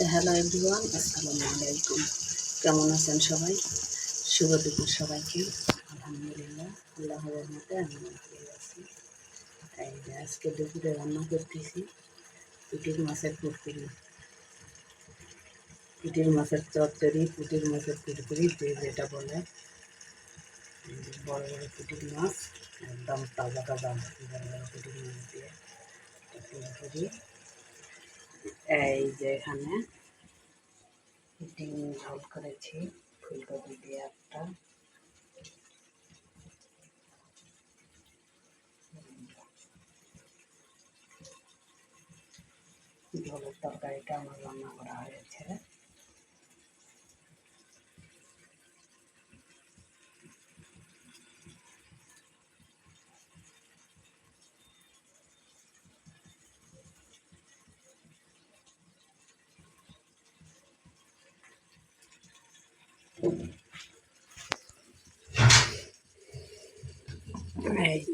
Hello everyone, আসসালামু আলাইকুম। কেমন আছেন সবাই? শুভ দুপুর সবাইকে। আলহামদুলিল্লাহ, আল্লাহর রহমতে আমি ভালো আছি। এই যে আজকে দুপুরে রান্না করতেছি পুঁটির মাছের পুরপুরি, পুঁটির মাছের চচ্চড়ি, পুঁটির মাছের পুরপুরি, যে যেটা বলে। বড় বড় পুঁটির মাছ, একদম তাজা তাজা বড় বড় পুঁটির মাছ দিয়ে পুরপুরি। এই যে এখানে ডিম ঝোল করেছি ফুলকপি দিয়ে একটা, ঝোলের তরকারিটা আমার রান্না করা হয়েছে। এই